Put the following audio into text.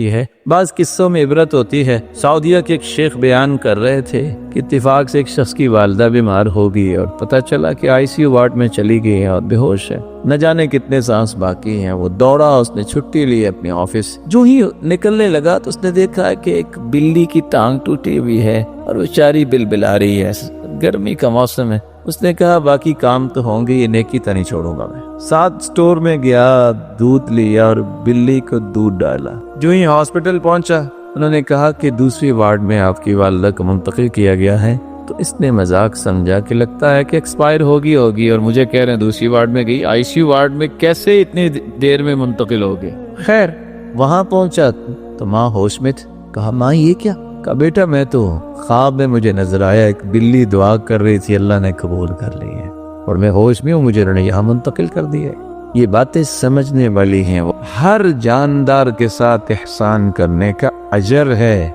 ہے۔ بعض قصوں میں عبرت ہوتی ہے۔ سعودیہ کے ایک شیخ بیان کر رہے تھے کہ اتفاق سے ایک شخص کی والدہ بیمار ہو گئی اور پتہ چلا کہ ICU وارڈ میں چلی گئی ہے اور بے ہوش ہے، نہ جانے کتنے سانس باقی ہیں۔ وہ دوڑا، اس نے چھٹی لی اپنے آفس، جو ہی نکلنے لگا تو اس نے دیکھا کہ ایک بلی کی ٹانگ ٹوٹی ہوئی ہے اور بیچاری بلبلا رہی ہے۔ گرمی کا موسم ہے۔ اس نے کہا باقی کام تو ہوں گے، یہ نیکی تو نہیں چھوڑوں گا میں۔ ساتھ اسٹور میں گیا، دودھ لیا اور بلی کو دودھ ڈالا۔ جو ہی ہاسپٹل پہنچا، انہوں نے کہا کہ دوسری وارڈ میں آپ کی والدہ کو منتقل کیا گیا ہے۔ تو اس نے مذاق سمجھا کہ لگتا ہے کہ ایکسپائر ہوگی اور مجھے کہہ رہے ہیں دوسری وارڈ میں گئی، ICU وارڈ میں کیسے اتنی دیر میں منتقل ہو گئے؟ خیر وہاں پہنچا تو ماں ہوش میں تھی۔ کہا ماں یہ کیا؟ کہا بیٹا میں تو خواب میں مجھے نظر آیا ایک بلی دعا کر رہی تھی، اللہ نے قبول کر لی ہے اور میں ہوش میں ہوں، مجھے انہوں نے یہاں منتقل کر دیا ہے۔ یہ باتیں سمجھنے والی ہیں۔ ہر جاندار کے ساتھ احسان کرنے کا اجر ہے۔